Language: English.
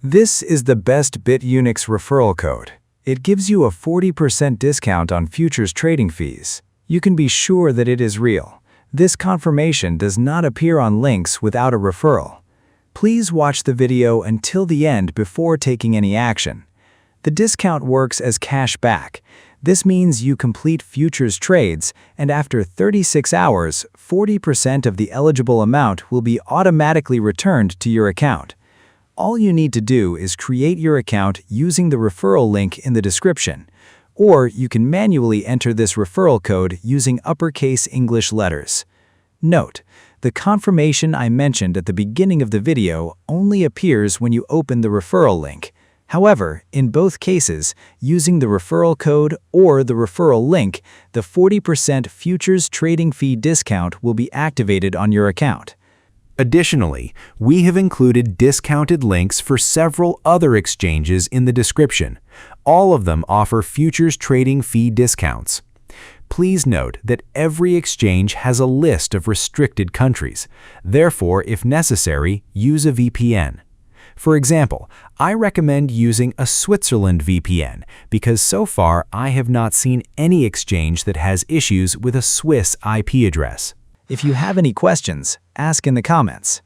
This is the best Bitunix referral code. It gives you a 40% discount on futures trading fees. You can be sure that it is real. This confirmation does not appear on links without a referral. Please watch the video until the end before taking any action. The discount works as cash back. This means you complete futures trades, and after 36 hours, 40% of the eligible amount will be automatically returned to your account. All you need to do is create your account using the referral link in the description, or you can manually enter this referral code using uppercase English letters. Note, the confirmation I mentioned at the beginning of the video only appears when you open the referral link. However, in both cases, using the referral code or the referral link, the 40% futures trading fee discount will be activated on your account. Additionally, we have included discounted links for several other exchanges in the description. All of them offer futures trading fee discounts. Please note that every exchange has a list of restricted countries. Therefore, if necessary, use a VPN. For example, I recommend using a Switzerland VPN because so far I have not seen any exchange that has issues with a Swiss IP address. If you have any questions, ask in the comments.